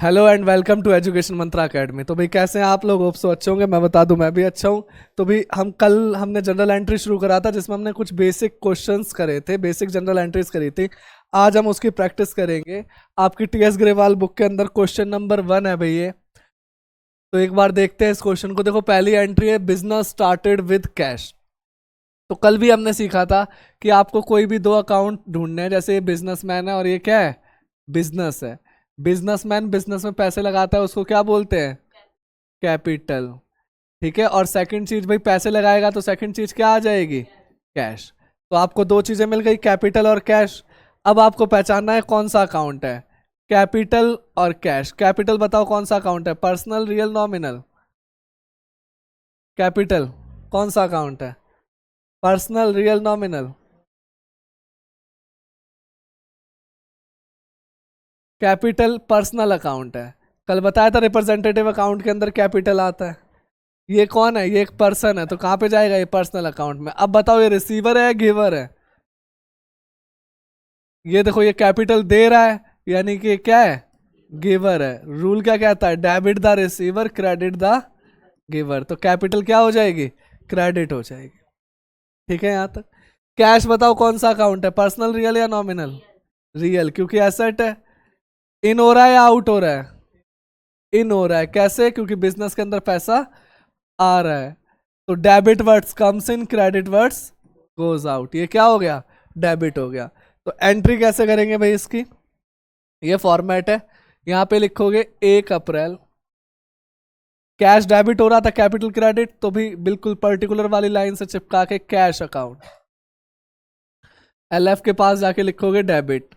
Hello and welcome to Education Mantra Academy. तो भाई कैसे हैं आप लोग? होप सो अच्छे होंगे। मैं बता दूं मैं भी अच्छा हूं। तो भाई हमने जनरल एंट्री शुरू करा था जिसमें हमने कुछ बेसिक क्वेश्चंस करे थे, बेसिक जनरल एंट्रीज करी थी। आज हम उसकी प्रैक्टिस करेंगे। आपकी टीएस ग्रेवाल बुक के अंदर क्वेश्चन नंबर 1 है भाई ये। तो एक बार देखते हैं इस क्वेश्चन को। देखो पहली एंट्री है, बिजनेस स्टार्टेड विद कैश। तो कल भी हमने सीखा था कि आपको कोई भी दो अकाउंट ढूंढने हैं। जैसे ये बिजनेसमैन है और ये क्या है, बिजनेस है। बिजनेसमैन बिजनेस में पैसे लगाता है, उसको क्या बोलते हैं? कैपिटल। ठीक है। और सेकंड चीज भाई, पैसे लगाएगा तो सेकंड चीज क्या आ जाएगी? कैश। तो आपको दो चीजें मिल गई, कैपिटल और कैश। अब आपको पहचानना है कौन सा अकाउंट है। कैपिटल और कैश। कैपिटल बताओ कौन सा अकाउंट है, पर्सनल, रियल, नॉमिनल? कैपिटल कौन सा अकाउंट है, personal, real, nominal? Capital personal account है। कल बताया था रिप्रेजेंटेटिव अकाउंट के अंदर कैपिटल आता है। ये कौन है? ये एक पर्सन है, तो कहां पे जाएगा ये? पर्सनल अकाउंट में। अब बताओ ये रिसीवर है या गिवर है? ये देखो ये कैपिटल दे रहा है, यानी कि क्या है? गिवर है। रूल क्या कहता है? Debit the receiver, credit the giver. तो कैपिटल क्या हो जाएगी? क्रेडिट हो जाएगी। ठीक है यहां तक। कैश बताओ कौन सा अकाउंट है, पर्सनल, रियल या नॉमिनल? रियल, क्योंकि एसेट है। इन हो रहा है या आउट हो रहा है? इन हो रहा है। कैसे? क्योंकि बिजनेस के अंदर पैसा आ रहा है। तो debit words comes in, credit words goes out. ये क्या हो गया? डेबिट हो गया। तो एंट्री कैसे करेंगे भाई इसकी? ये फॉर्मेट है। यहां पे लिखोगे 1 अप्रैल, कैश डेबिट हो रहा था, कैपिटल क्रेडिट, तो भी बिल्कुल पर्टिकुलर वाली लाइन से चिपका के कैश अकाउंट। एलएफ के पास जाके लिखोगे डेबिट,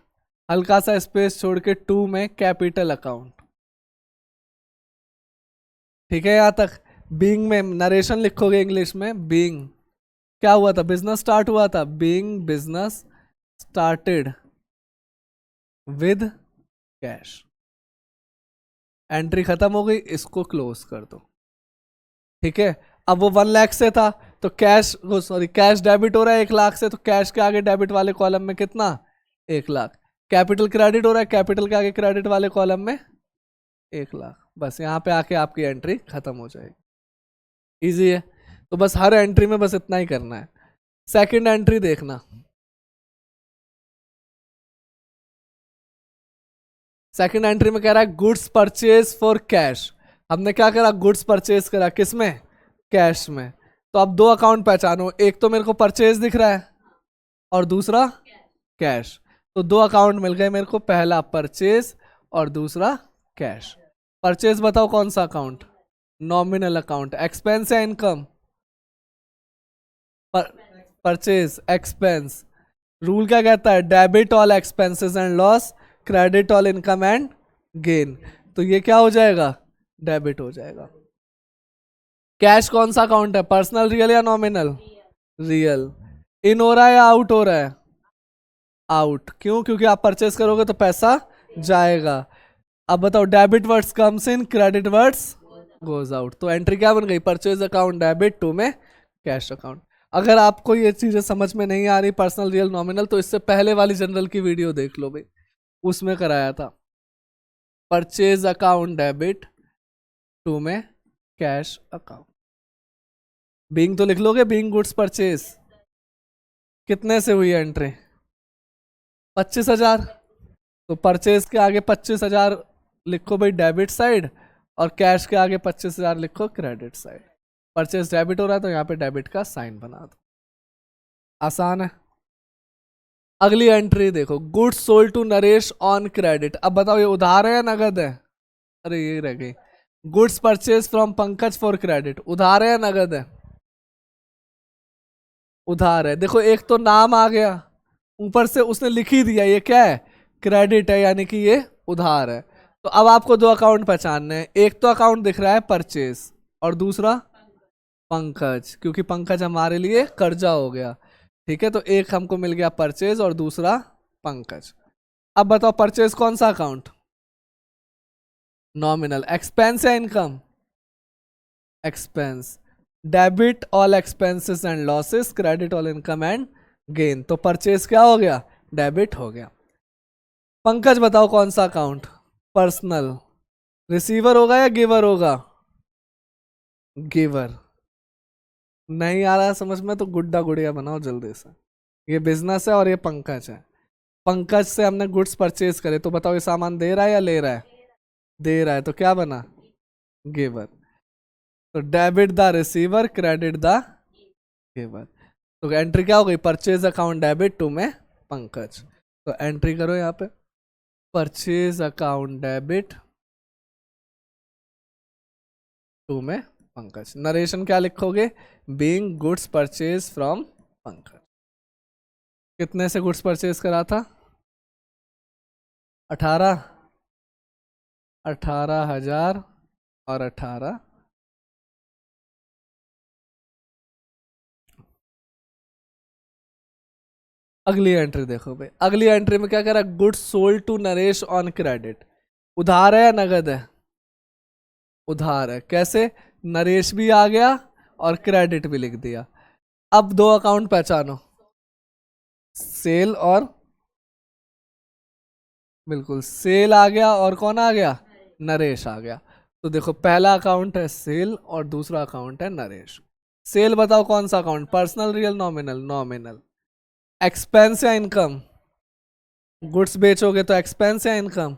हल्का सा स्पेस छोड़ के 2 में कैपिटल अकाउंट। ठीक है यहां तक। बीइंग में नरेशन लिखोगे इंग्लिश में, बीइंग क्या हुआ था? बिजनेस स्टार्ट हुआ था, being business started with cash. Entry खत्म हो गई, इसको क्लोज कर दो। ठीक है। अब वो 1 लाख से था, तो कैश, सॉरी, कैश डेबिट हो रहा है 1 लाख से, तो कैश के आगे डेबिट वाले कॉलम में कितना? 1 लाख। कैपिटल क्रेडिट हो रहा है, कैपिटल के आगे क्रेडिट वाले कॉलम में 1 लाख। बस यहाँ पे आके आपकी एंट्री खत्म हो जाएगी। इजी है। तो बस हर एंट्री में बस इतना ही करना है। सेकंड एंट्री देखना। सेकंड एंट्री में कह रहा है गुड्स परचेज फॉर कैश। हमने क्या करा? गुड्स परचेज करा, किसमें? कैश में। तो अब दो अकाउंट पहचानो, एक तो मेरे को परचेज दिख रहा है और दूसरा कैश। तो दो अकाउंट मिल गए मेरे को, पहला परचेज और दूसरा कैश। परचेज बताओ कौन सा अकाउंट? Nominal account. एक्सपेंस या इनकम? Purchase expense. रूल क्या कहता है? Debit all expenses and loss, credit all income and gain. तो ये क्या हो जाएगा? डेबिट हो जाएगा। कैश कौन सा अकाउंट है, पर्सनल, रियल या नॉमिनल? रियल। इन हो रहा है या आउट हो रहा है? आउट। क्यों? क्योंकि आप परचेस करोगे तो पैसा जाएगा। अब बताओ, debit words comes in, credit words goes out. तो एंट्री क्या बन गई? परचेज अकाउंट डेबिट, 2 में कैश अकाउंट। अगर आपको ये चीजें समझ में नहीं आ रही, पर्सनल, रियल, नॉमिनल, तो इससे पहले वाली जनरल की वीडियो देख लो भाई, उसमें कराया था। परचेज अकाउंट डेबिट, 2 में कैश अकाउंट। बीइंग तो लिख लोगे, बीइंग गुड्स परचेज। कितने से हुई एंट्री? 25,000। तो परचेज के आगे 25,000 लिखो भाई डेबिट साइड, और कैश के आगे 25,000 लिखो क्रेडिट साइड। परचेज डेबिट हो रहा है तो यहाँ पे डेबिट का साइन बना दो। आसान है। अगली एंट्री देखो, goods sold to Naresh on credit. अब बताओ ये उधार है या नगद है? अरे ये रह गई। Goods purchase from Pankaj for credit, उधार है या नगद है? उधार है। देखो एक तो नाम आ गया, ऊपर से उसने लिख ही दिया ये क्या है? क्रेडिट है, यानी कि ये उधार है। तो अब आपको दो अकाउंट पहचानने हैं। एक तो अकाउंट दिख रहा है परचेज, और दूसरा पंकज, क्योंकि पंकज हमारे लिए कर्जा हो गया। ठीक है। तो एक हमको मिल गया परचेज और दूसरा पंकज। अब बताओ परचेज कौन सा अकाउंट? नॉमिनल। एक्सपेंस या income? Expense. Debit all expenses and losses, credit all income and gain. तो परचेज क्या हो गया? डेबिट हो गया। पंकज बताओ कौन सा अकाउंट? पर्सनल। रिसीवर होगा या गिवर होगा? गिवर। नहीं आ रहा है समझ में तो गुड्डा गुड़िया बनाओ जल्दी से। ये बिजनेस है और ये पंकज है। पंकज से हमने गुड्स परचेज करे, तो बताओ ये सामान दे रहा है या ले रहा है? दे रहा है, तो क्या बना? गिवर। तो debit the receiver, credit the giver. तो एंट्री क्या हो गई? परचेज अकाउंट डेबिट टू में पंकज। तो एंट्री करो यहाँ पे, परचेज अकाउंट डेबिट टू में पंकज। नरेशन क्या लिखोगे? Being goods purchase from Pankaj. कितने से गुड्स परचेज करा था? 18। 18,000 और 18। अगली एंट्री देखो भाई, अगली एंट्री में क्या करा? Goods sold to Naresh on credit. उधार है या नगद है? उधार है। कैसे? नरेश भी आ गया और क्रेडिट भी लिख दिया। अब दो अकाउंट पहचानो, सेल और, बिल्कुल सेल आ गया और कौन आ गया? नरेश आ गया। तो देखो पहला अकाउंट है सेल और दूसरा अकाउंट है नरेश। सेल बताओ कौन सा account? Personal, real, nominal? Nominal. Expense या इनकम? गुड्स बेचोगे तो एक्सपेंस या इनकम?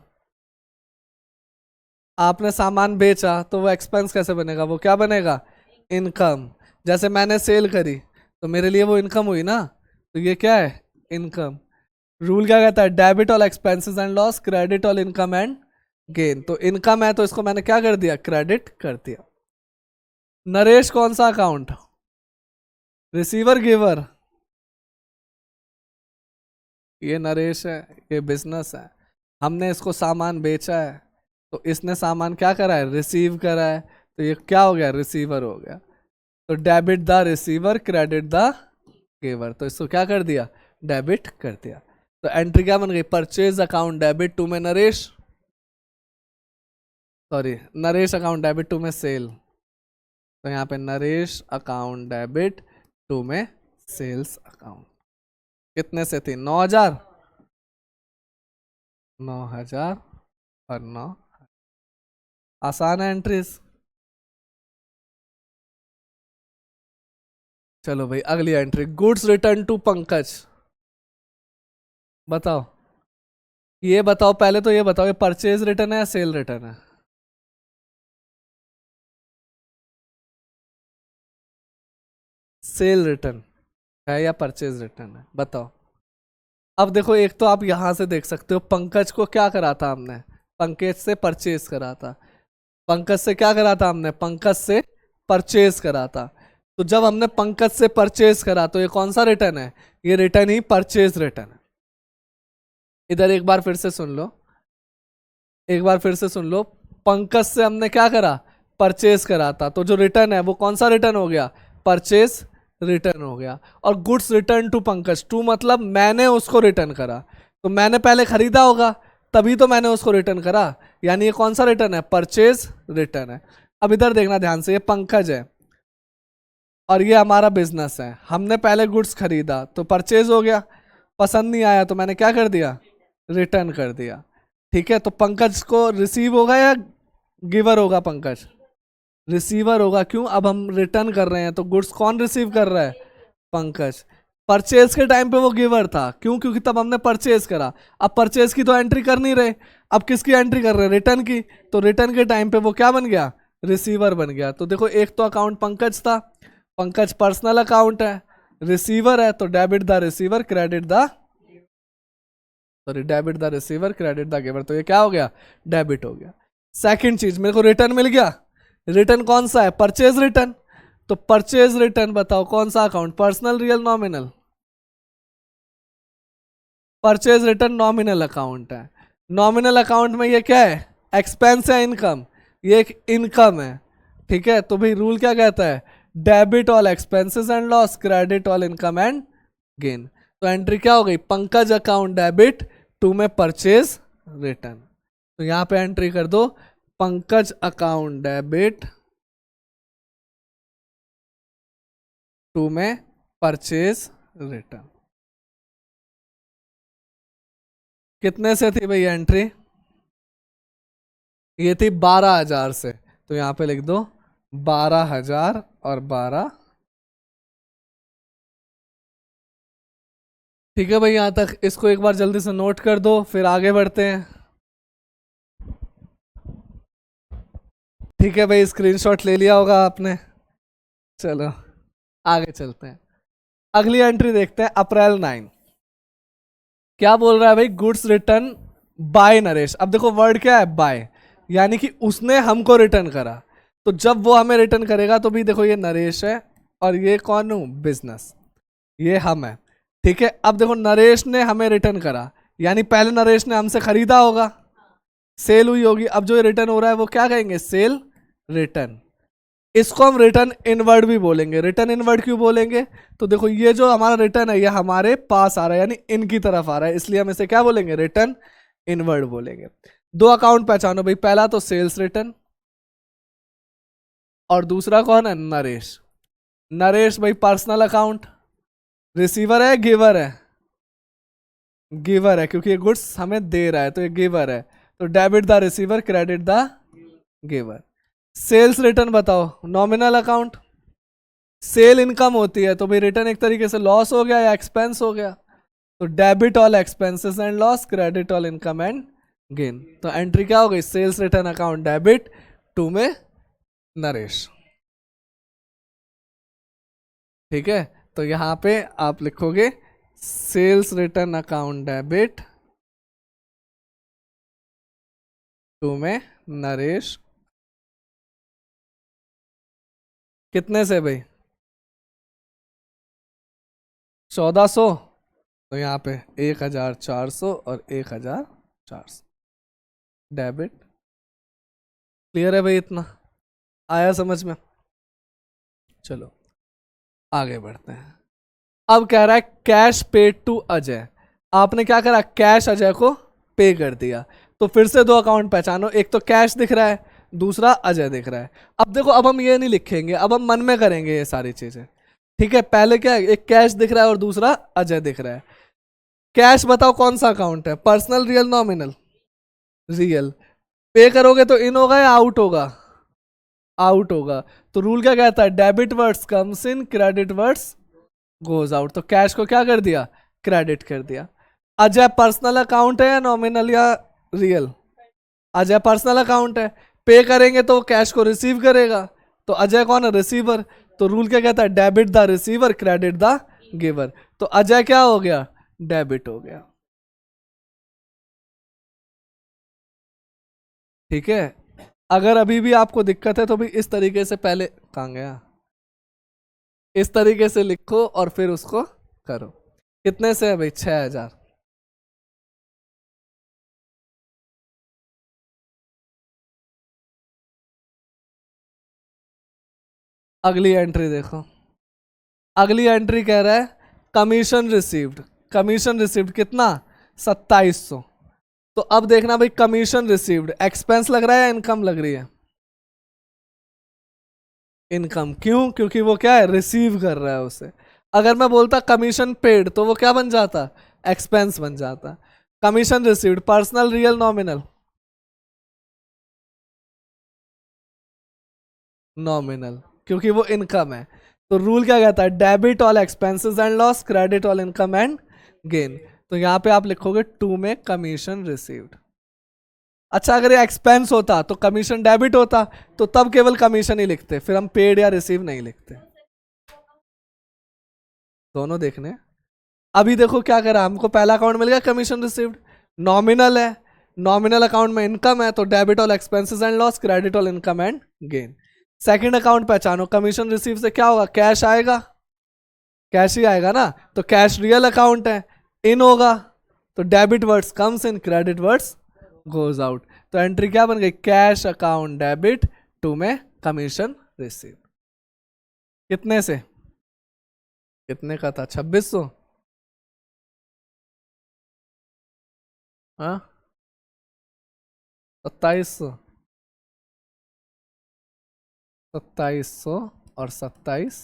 आपने सामान बेचा तो वो एक्सपेंस कैसे बनेगा? वो क्या बनेगा? इनकम। जैसे मैंने सेल करी तो मेरे लिए वो इनकम हुई ना, तो ये क्या है? इनकम। रूल क्या कहता है? Debit all expenses and loss, credit all income and gain. तो इनकम है तो इसको मैंने क्या कर दिया? क्रेडिट कर दिया। नरेश कौन सा अकाउंट? Receiver, giver? ये नरेश है, ये बिजनेस है। हमने इसको सामान बेचा है, तो इसने सामान क्या करा है? रिसीव करा है। तो ये क्या हो गया? रिसीवर हो गया। तो debit the receiver, credit the giver. तो इसको क्या कर दिया? डेबिट कर दिया। तो एंट्री क्या बन गई? परचेज अकाउंट डेबिट टू में Naresh, sorry Naresh account debit to में सेल। तो यहाँ पे नरेश अकाउंट डेबिट टू में सेल्स अकाउंट। कितने से थी? 9,000। 9,000 और 9। आसान है एंट्रीज। चलो भाई अगली entry, goods return to Pankaj. बताओ, ये बताओ पहले तो ये बताओ, ये परचेज रिटर्न है या सेल रिटर्न है? सेल रिटर्न है या परचेज रिटर्न है? बताओ। अब देखो एक तो आप यहां से देख सकते हो, पंकज को क्या करा था हमने? पंकज से परचेज करा था। पंकज से क्या करा था हमने? पंकज से परचेज करा था। तो जब हमने पंकज से परचेज करा तो ये कौन सा रिटर्न है? ये रिटर्न ही परचेज रिटर्न है। इधर एक बार फिर से सुन लो, एक बार फिर से सुन लो। पंकज से हमने क्या करा? परचेज करा था। तो जो रिटर्न है वो कौन सा रिटर्न हो गया? परचेज रिटर्न हो गया। और goods return to Pankaj, to मतलब मैंने उसको रिटर्न करा। तो मैंने पहले खरीदा होगा, तभी तो मैंने उसको रिटर्न करा। यानी ये कौन सा रिटर्न है? परचेज रिटर्न है। अब इधर देखना ध्यान से, ये पंकज है और ये हमारा बिजनेस है। हमने पहले गुड्स खरीदा तो परचेज हो गया, पसंद नहीं आया तो मैंने क्या कर दिया? रिटर्न कर दिया। ठीक है, तो पंकज को रिसीव होगा या गिवर होगा? पंकज रिसीवर होगा। क्यों? अब हम रिटर्न कर रहे हैं तो गुड्स कौन रिसीव कर रहा है? पंकज। परचेज के टाइम पे वो गिवर था। क्यों? क्योंकि तब हमने परचेज करा। अब परचेज की तो एंट्री कर नहीं रहे, अब किसकी एंट्री कर रहे हैं? रिटर्न की। तो रिटर्न के टाइम पे वो क्या बन गया? रिसीवर बन गया। तो देखो एक तो अकाउंट पंकज था, पंकज पर्सनल अकाउंट है, रिसीवर है, तो debit the receiver, credit the, sorry debit the receiver, credit the giver. तो ये क्या हो गया? डेबिट हो गया। सेकंड चीज, मेरे को रिटर्न मिल गया। रिटर्न कौन सा है? Purchase return. तो परचेज रिटर्न बताओ कौन सा account? Personal, real, nominal? Purchase return nominal account है। नॉमिनल अकाउंट में ये क्या है? एक्सपेंस है, इनकम? ये एक इनकम है। ठीक है, तो भाई रूल क्या कहता है? Debit all expenses and loss, credit all income and gain. तो एंट्री क्या हो गई? पंकज अकाउंट डेबिट टू में परचेज रिटर्न। तो यहां पे एंट्री कर दो, पंकज अकाउंट डेबिट टू में परचेज रिटर्न। कितने से थी भाई एंट्री? ये थी 12,000 से, तो यहाँ पे लिख दो 12,000 और 12। ठीक है भाई, यहाँ तक इसको एक बार जल्दी से नोट कर दो, फिर आगे बढ़ते हैं। ठीक है भाई, स्क्रीनशॉट ले लिया होगा आपने। चलो आगे चलते हैं। अगली एंट्री देखते हैं, अप्रैल 9। क्या बोल रहा है भाई, गुड्स रिटर्न बाय नरेश। अब देखो वर्ड क्या है, बाय, यानी कि उसने हमको रिटर्न करा। तो जब वो हमें रिटर्न करेगा तो भी देखो ये नरेश है, और ये कौन हूँ, बिजनेस, ये हम है। ठीक है, अब देखो नरेश ने हमें रिटर्न करा, यानी पहले नरेश ने हमसे खरीदा होगा, सेल हुई होगी। अब जो ये रिटर्न हो रहा है वो क्या कहेंगे, सेल रिटर्न। इसको हम रिटर्न इनवर्ड भी बोलेंगे। रिटर्न इनवर्ड क्यों बोलेंगे, तो देखो ये जो हमारा रिटर्न है ये हमारे पास आ रहा है, यानी इनकी तरफ आ रहा है, इसलिए हम इसे क्या बोलेंगे, रिटर्न इनवर्ड बोलेंगे। दो अकाउंट पहचानो भाई, पहला तो सेल्स रिटर्न, और दूसरा कौन है, नरेश। नरेश भाई पर्सनल अकाउंट, रिसीवर है गिवर है, गिवर है, क्योंकि ये गुड्स हमें दे रहा है तो ये गिवर है, तो debit the receiver, credit the giver. Sales return बताओ, नॉमिनल अकाउंट, सेल इनकम होती है, तो भाई रिटर्न एक तरीके से लॉस हो गया या एक्सपेंस हो गया, तो debit all expenses and loss, credit all income and gain. तो एंट्री क्या हो गई, sales return account debit, to में नरेश। ठीक है, तो यहां पे आप लिखोगे sales return account debit, to में नरेश। कितने से भाई, 1400, तो यहाँ पे 1,400 और 1,400 डेबिट। क्लियर है भाई, इतना आया समझ में। चलो आगे बढ़ते हैं। अब कह रहा है कैश पेड टू अजय। आपने क्या करा, कैश अजय को पे कर दिया। तो फिर से दो अकाउंट पहचानो, एक तो कैश दिख रहा है, दूसरा अजय दिख रहा है। अब देखो, अब हम ये नहीं लिखेंगे, अब हम मन में करेंगे ये सारी चीजें। ठीक है, पहले क्या है, एक कैश दिख रहा है और दूसरा अजय दिख रहा है। कैश बताओ कौन सा अकाउंट है, पर्सनल, रियल, नॉमिनल, रियल। पे करोगे तो इन होगा या आउट होगा, आउट होगा। तो रूल क्या कहता है, debit words comes in, credit words goes out. तो कैश को क्या कर दिया, क्रेडिट कर दिया। अजय पर्सनल अकाउंट है या नॉमिनल या रियल, अजय पर्सनल अकाउंट है। पे करेंगे तो कैश को रिसीव करेगा, तो अजय कौन है, रिसीवर। तो रूल क्या कहता है, debit the receiver, credit the giver. तो अजय क्या हो गया, डेबिट हो गया। ठीक है, अगर अभी भी आपको दिक्कत है तो भी इस तरीके से, पहले कहाँ गया, इस तरीके से लिखो और फिर उसको करो। कितने से है भाई, 6,000। अगली एंट्री देखो, अगली एंट्री कह रहा है कमीशन रिसीव्ड। कमीशन रिसीव्ड कितना, 2,700। तो अब देखना भाई, कमीशन रिसीव्ड एक्सपेंस लग रहा है या इनकम लग रही है, इनकम। क्यों, क्योंकि वो क्या है, रिसीव कर रहा है उसे। अगर मैं बोलता कमीशन पेड तो वो क्या बन जाता, एक्सपेंस बन जाता। Commission received personal, real, nominal, nominal, क्योंकि वो इनकम है। तो रूल क्या कहता है, debit all expenses and loss, credit all income and gain. तो यहाँ पे आप लिखोगे टू में कमीशन रिसीव्ड। अच्छा, अगर ये एक्सपेंस होता तो कमीशन डेबिट होता, तो तब केवल कमीशन ही लिखते, फिर हम पेड या रिसीव नहीं लिखते। दोनों देखने। अभी देखो क्या करा, हमको पहला अकाउंट मिल गया कमीशन रिसीव्ड, नॉमिनल है, नॉमिनल अकाउंट में इनकम है, तो debit all expenses and loss, credit all income and gain. Second account पहचानो, कमीशन रिसीव से क्या होगा, कैश आएगा, कैश ही आएगा ना। तो कैश रियल अकाउंट है, इन होगा, तो debit words comes in, credit words goes out. तो एंट्री क्या बन गई, कैश अकाउंट डेबिट, टू में कमीशन रिसीव। कितने से, कितने का था, 2,600। हाँ, 2,700, 2,700 और 27।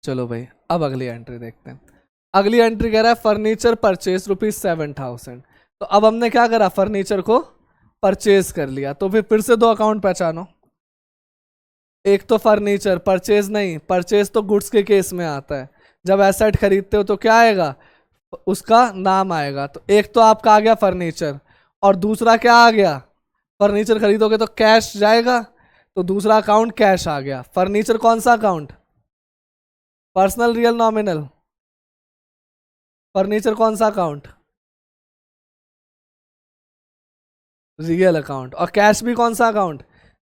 चलो भाई, अब अगली एंट्री देखते हैं। अगली एंट्री कह रहा है फर्नीचर परचेज ₹7,000। तो तो अब हमने क्या करा, फर्नीचर को परचेज कर लिया। तो फिर से दो अकाउंट पहचानो। एक तो फर्नीचर, परचेज नहीं, परचेज तो गुड्स के केस में आता है। जब एसेट खरीदते हो तो क्या आएगा, उसका नाम आएगा। तो एक तो आपका आ गया फर्नीचर, और दूसरा क्या आ गया, फर्नीचर खरीदोगे तो कैश जाएगा, तो दूसरा अकाउंट कैश आ गया। फर्नीचर कौन सा account, personal, real, nominal? Furniture कौन सा अकाउंट, रियल अकाउंट। और कैश भी कौन सा account,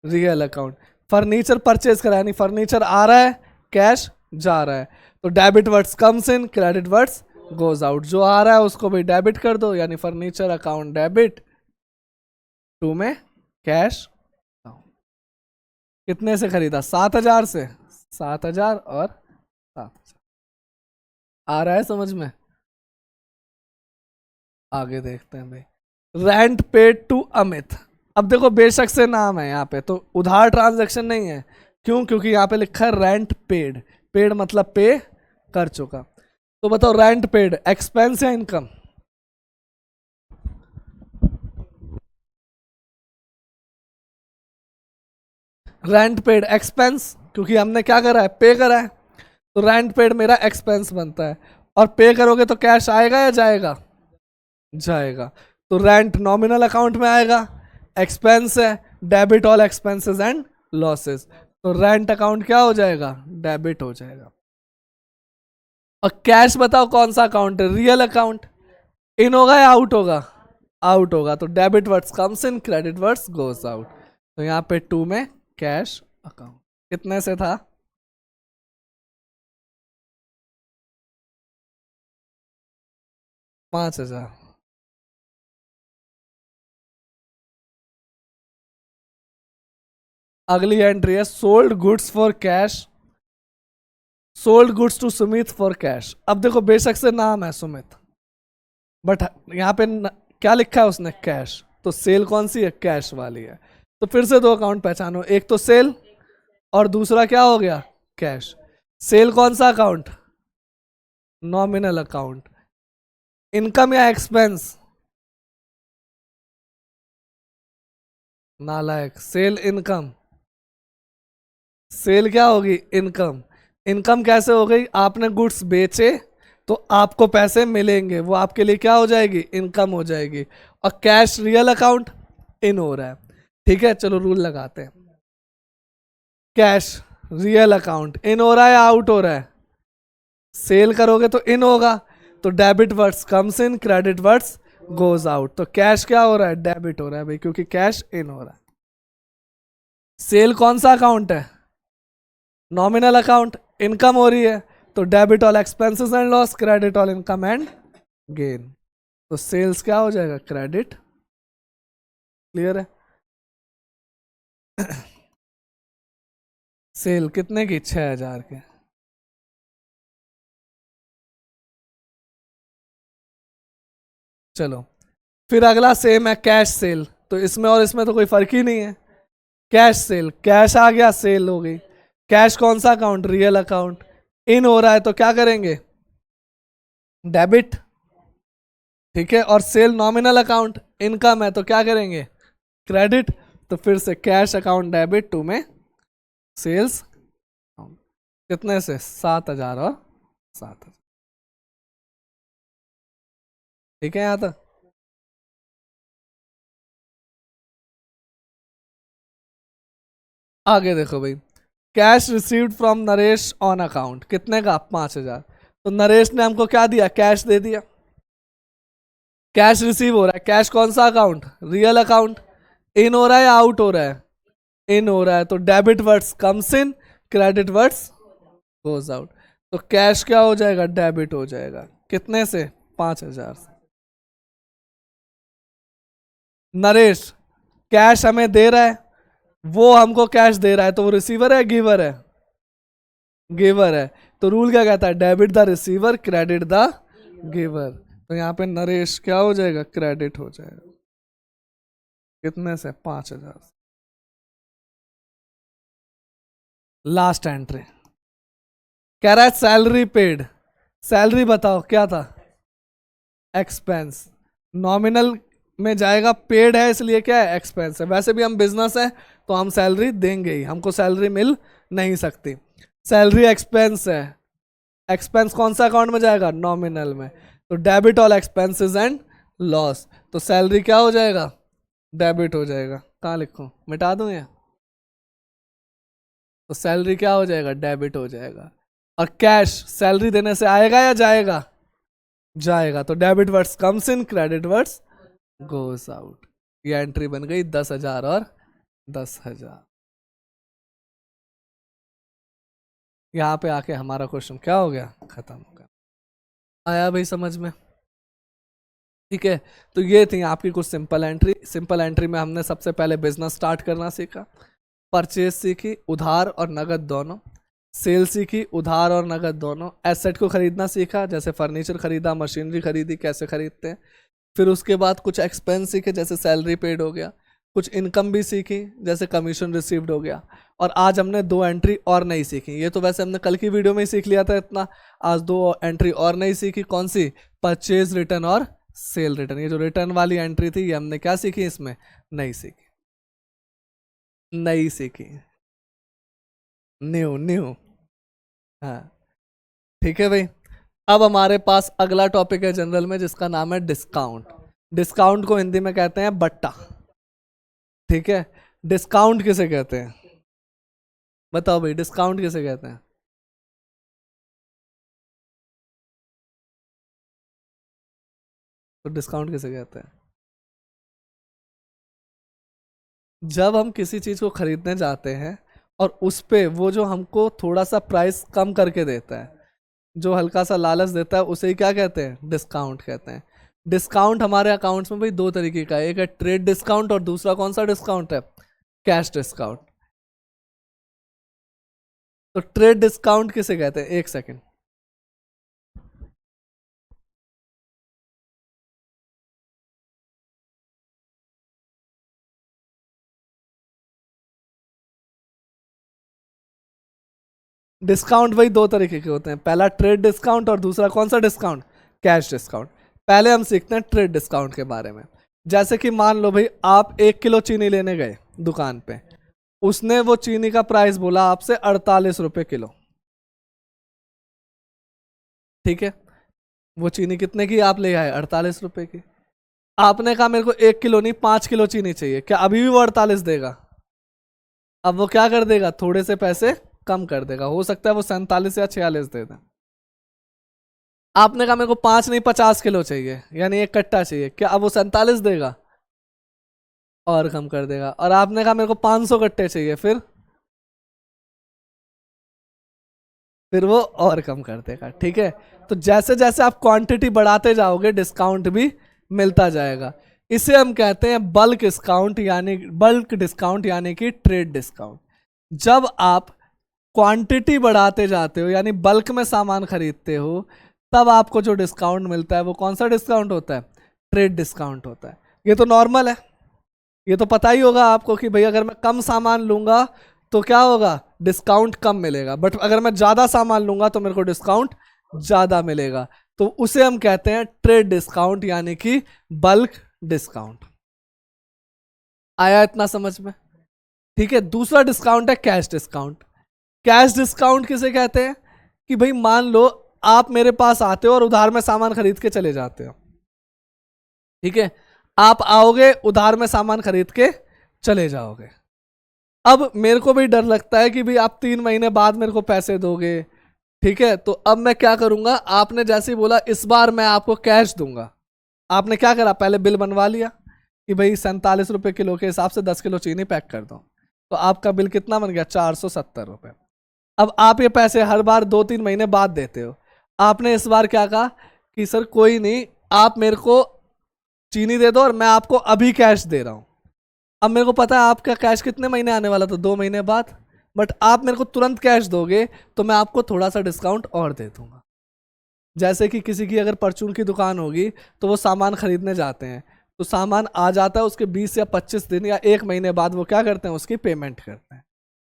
real account. Furniture purchase करा यानी फर्नीचर आ रहा है, कैश जा रहा है। तो debit words comes in, credit words goes out. जो आ रहा है उसको भी डेबिट कर दो, यानी फर्नीचर अकाउंट डेबिट, टू में कैश। कितने से खरीदा, 7,000 से, 7,000 और 7,000। आ रहा है समझ में? आगे देखते हैं भाई। Rent paid to Amit. अब देखो बेशक से नाम है यहाँ पे, तो उधार ट्रांजैक्शन नहीं है। क्यों, क्योंकि यहाँ पे लिखा है रेंट पेड। पेड मतलब पे कर चुका। तो बताओ रेंट पेड एक्सपेंस या इनकम? रेंट पेड एक्सपेंस, क्योंकि हमने क्या करा है, पे करा है। तो रेंट पेड मेरा एक्सपेंस बनता है। और पे करोगे तो कैश आएगा या जाएगा, जाएगा। तो रेंट नॉमिनल अकाउंट में आएगा, एक्सपेंस है, debit all expenses and losses. तो रेंट अकाउंट क्या हो जाएगा, डेबिट हो जाएगा। और कैश बताओ कौन सा अकाउंट है, रियल अकाउंट। इन होगा या आउट होगा, आउट होगा। तो debit words comes in, credit words goes out. तो यहाँ पे टू में कैश अकाउंट। कितने से था, 5,000। अगली एंट्री है sold goods for cash, sold goods to Sumit for cash. अब देखो बेशक से नाम है सुमित, बट यहाँ पे क्या लिखा है उसने, कैश। तो सेल कौन सी है, कैश वाली है। तो फिर से दो अकाउंट पहचानो, एक तो सेल और दूसरा क्या हो गया, कैश। सेल कौन सा अकाउंट, नॉमिनल अकाउंट। इनकम या एक्सपेंस, नालायक, सेल इनकम। सेल क्या होगी, इनकम। इनकम कैसे हो गई, आपने गुड्स बेचे तो आपको पैसे मिलेंगे, वो आपके लिए क्या हो जाएगी, इनकम हो जाएगी। और कैश रियल अकाउंट, इन हो रहा है। ठीक है, चलो रूल लगाते हैं। कैश रियल अकाउंट इन हो रहा है या आउट हो रहा है, सेल करोगे तो इन होगा। तो debit words comes in, credit words goes out. तो कैश क्या हो रहा है, डेबिट हो रहा है भाई, क्योंकि कैश इन हो रहा है। सेल कौन सा अकाउंट है, नॉमिनल अकाउंट। इनकम हो रही है, तो debit all expenses and loss, credit all income and gain. तो सेल्स क्या हो जाएगा, क्रेडिट। क्लियर है? सेल कितने की, 6,000 के। चलो फिर अगला सेम है कैश सेल। तो इसमें और इसमें तो कोई फर्क ही नहीं है। कैश सेल, कैश आ गया, सेल हो गई। कैश कौन सा अकाउंट, रियल अकाउंट। इन हो रहा है तो क्या करेंगे, डेबिट। ठीक है, और सेल नॉमिनल अकाउंट, इनकम है तो क्या करेंगे, क्रेडिट। तो फिर से कैश अकाउंट डेबिट, टू में सेल्स। कितने से, 7,000 और 7,000। ठीक है यहाँ तक। आगे देखो भाई, cash received from Naresh on account, कितने का, 5,000। तो नरेश ने हमको क्या दिया, कैश दे दिया। कैश रिसीव हो रहा है, कैश कौन सा अकाउंट, रियल अकाउंट। इन हो रहा है या आउट हो रहा है, इन हो रहा है। तो debit words comes in, credit words goes out. तो कैश क्या हो जाएगा, डेबिट हो जाएगा। कितने से, 5,000 से। नरेश कैश हमें दे रहा है, वो हमको कैश दे रहा है, तो वो रिसीवर है, गिवर है, गिवर है। तो रूल क्या कहता है, debit the receiver, credit the giver. तो यहाँ पे नरेश क्या हो जाएगा, क्रेडिट हो जाएगा। कितने से, 5,000। लास्ट एंट्री कह रहा है सैलरी पेड। सैलरी बताओ क्या था, एक्सपेंस। नॉमिनल में जाएगा, पेड है इसलिए क्या है, एक्सपेंस है। वैसे भी हम बिजनेस है तो हम सैलरी देंगे ही, हमको सैलरी मिल नहीं सकती। सैलरी एक्सपेंस है, एक्सपेंस कौन सा अकाउंट में जाएगा, नॉमिनल में। तो debit all expenses and loss, तो सैलरी क्या हो जाएगा, डेबिट हो जाएगा। कहाँ लिखूं, मिटा दूं ये, तो सैलरी क्या हो जाएगा, डेबिट हो जाएगा। और कैश सैलरी देने से आएगा या जाएगा, जाएगा। तो debit words comes in, credit words goes out. ये एंट्री बन गई 10,000 और 10,000। यहाँ पे आके हमारा क्वेश्चन क्या हो गया, खत्म हो गया। आया भाई समझ में, ठीक है। तो ये थी आपकी कुछ सिंपल एंट्री। सिंपल एंट्री में हमने सबसे पहले बिजनेस स्टार्ट करना सीखा, परचेज सीखी, उधार और नगद दोनों। सेल सीखी, उधार और नगद दोनों। एसेट को खरीदना सीखा, जैसे फर्नीचर खरीदा, मशीनरी खरीदी, कैसे खरीदते हैं। फिर उसके बाद कुछ एक्सपेंस सीखे, जैसे सैलरी पेड हो गया। कुछ इनकम भी सीखी, जैसे कमीशन रिसीव्ड हो गया। और आज हमने 2 एंट्री और नहीं सीखी। ये तो वैसे हमने कल की वीडियो में ही सीख लिया था इतना। आज 2 एंट्री और नहीं सीखी। कौन सी, परचेज रिटर्न और सेल रिटर्न। ये जो रिटर्न वाली एंट्री थी ये हमने क्या सीखी, इसमें नहीं सीखी, नहीं सीखी, न्यू न्यू। हाँ ठीक है भाई। अब हमारे पास अगला टॉपिक है जनरल में, जिसका नाम है डिस्काउंट। डिस्काउंट को हिंदी में कहते हैं बट्टा, ठीक है। डिस्काउंट किसे कहते हैं, बताओ भाई, डिस्काउंट किसे कहते हैं। तो डिस्काउंट किसे कहते हैं, जब हम किसी चीज को खरीदने जाते हैं और उस पे वो जो हमको थोड़ा सा प्राइस कम करके देता है, जो हल्का सा लालच देता है, उसे ही क्या कहते हैं, डिस्काउंट कहते हैं। डिस्काउंट हमारे अकाउंट्स में भाई 2 तरीके का है, एक है ट्रेड डिस्काउंट और दूसरा कौन सा डिस्काउंट है, कैश डिस्काउंट। तो ट्रेड डिस्काउंट किसे कहते हैं, एक सेकेंड। डिस्काउंट भाई 2 तरीके के होते हैं, पहला ट्रेड डिस्काउंट और दूसरा कौन सा डिस्काउंट, कैश डिस्काउंट। पहले हम सीखते हैं ट्रेड डिस्काउंट के बारे में। जैसे कि मान लो भाई आप 1 किलो चीनी लेने गए दुकान पे, उसने वो चीनी का प्राइस बोला आपसे 48 रुपए किलो, ठीक है। वो चीनी कितने की आप ले आए, 48 रुपए की। आपने कहा मेरे को 1 किलो नहीं 5 किलो चीनी चाहिए, क्या अभी भी वो 48 देगा, अब वो क्या कर देगा, थोड़े से पैसे कम कर देगा, हो सकता है वो 47 या 46 दे दे। आपने कहा मेरे को 5 नहीं 50 किलो चाहिए, यानी 1 कट्टा चाहिए, क्या अब वो 47 देगा, और कम कर देगा। और आपने कहा मेरे को 500 कट्टे चाहिए, फिर वो और कम कर देगा, ठीक है। तो जैसे जैसे आप क्वांटिटी बढ़ाते जाओगे डिस्काउंट भी मिलता जाएगा। इसे हम कहते हैं बल्क डिस्काउंट, यानी बल्क डिस्काउंट यानी कि ट्रेड डिस्काउंट। जब आप क्वांटिटी बढ़ाते जाते हो, यानी बल्क में सामान खरीदते हो, तब आपको जो डिस्काउंट मिलता है वो कौन सा डिस्काउंट होता है, ट्रेड डिस्काउंट होता है। ये तो नॉर्मल है, ये तो पता ही होगा आपको कि भाई अगर मैं कम सामान लूंगा तो क्या होगा, डिस्काउंट कम मिलेगा, बट अगर मैं ज्यादा सामान लूंगा तो मेरे को डिस्काउंट ज्यादा मिलेगा। तो उसे हम कहते हैं ट्रेड डिस्काउंट, यानी कि बल्क डिस्काउंट। आया इतना समझ में, ठीक है। दूसरा डिस्काउंट है कैश डिस्काउंट। कैश डिस्काउंट किसे कहते हैं, कि भाई मान लो आप मेरे पास आते हो और उधार में सामान खरीद के चले जाते हो, ठीक है। आप आओगे उधार में सामान खरीद के चले जाओगे। अब मेरे को भी डर लगता है कि भाई आप 3 महीने बाद मेरे को पैसे दोगे, ठीक है। तो अब मैं क्या करूंगा, आपने जैसे ही बोला इस बार मैं आपको कैश दूंगा, आपने क्या करा, पहले बिल बनवा लिया कि भाई 47 रुपए किलो के हिसाब से 10 किलो चीनी पैक कर दो। तो आपका बिल कितना बन गया, 470 रुपए। अब आप ये पैसे हर बार 2-3 महीने बाद देते हो। आपने इस बार क्या कहा कि सर कोई नहीं, आप मेरे को चीनी दे दो और मैं आपको अभी कैश दे रहा हूं। अब मेरे को पता है आपका कैश कितने महीने आने वाला था, 2 महीने बाद, बट आप मेरे को तुरंत कैश दोगे तो मैं आपको थोड़ा सा डिस्काउंट और दे दूंगा। जैसे कि किसी की अगर परचून की दुकान होगी तो वो सामान खरीदने जाते हैं, तो सामान आ जाता है, उसके 20 या 25 दिन या 1 महीने बाद वो क्या करते हैं, उसकी पेमेंट करते हैं।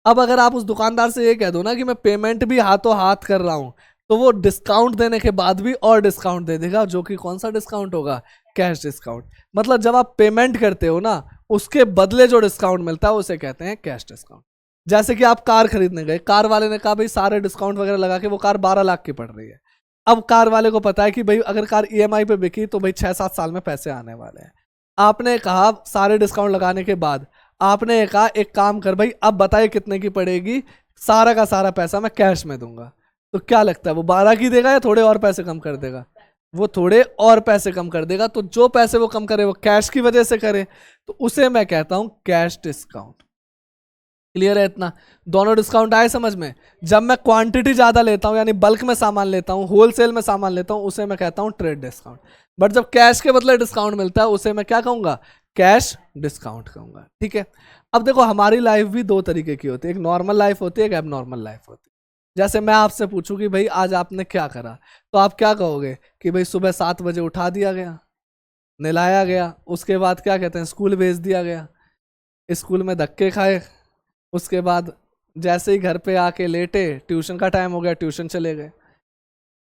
अब अगर आप उस दुकानदार से ये कह दो ना कि मैं पेमेंट भी हाथों हाथ कर रहा हूँ, तो वो डिस्काउंट देने के बाद भी और डिस्काउंट दे देगा, जो कि कौन सा डिस्काउंट होगा? Cash discount. मतलब जब आप पेमेंट करते हो ना, उसके बदले जो डिस्काउंट मिलता है उसे कहते हैं कैश डिस्काउंट। जैसे कि आप कार खरीदने गए, कार वाले ने कहा भाई सारे डिस्काउंट वगैरह लगा के वो कार 12 लाख की पड़ रही है। अब कार वाले को पता है कि भाई अगर कार ईएमआई पे बिकी तो भाई 6-7 साल में पैसे आने वाले हैं। आपने कहा सारे डिस्काउंट लगाने के बाद, आपने कहा एक काम कर भाई अब बताइए कितने की पड़ेगी, सारा का सारा पैसा मैं कैश में दूंगा। तो क्या लगता है वो 12 की देगा या थोड़े और पैसे कम कर देगा? वो थोड़े और पैसे कम कर देगा। तो जो पैसे वो कम करे वो कैश की वजह से करे, तो उसे मैं कहता हूं कैश डिस्काउंट। क्लियर है इतना? दोनों डिस्काउंट आए समझ में? जब मैं क्वांटिटी ज्यादा लेता हूं यानी बल्क में सामान लेता हूं, होलसेल में सामान लेता हूं, उसे मैं कहता हूं ट्रेड डिस्काउंट। बट जब कैश के बदले डिस्काउंट मिलता है उसे मैं क्या कहूंगा? कैश डिस्काउंट कहूंगा। ठीक है। अब देखो हमारी लाइफ भी दो तरीके की होती है, एक नॉर्मल लाइफ होती है, एक एबनॉर्मल लाइफ होती है। जैसे मैं आपसे पूछूं कि भाई आज आपने क्या करा, तो आप क्या कहोगे कि भाई सुबह 7 बजे उठा दिया गया, नहलाया गया, उसके बाद क्या कहते हैं स्कूल भेज दिया गया, स्कूल में धक्के खाए, उसके बाद जैसे ही घर पे आके लेटे, ट्यूशन का टाइम हो गया, ट्यूशन चले गए।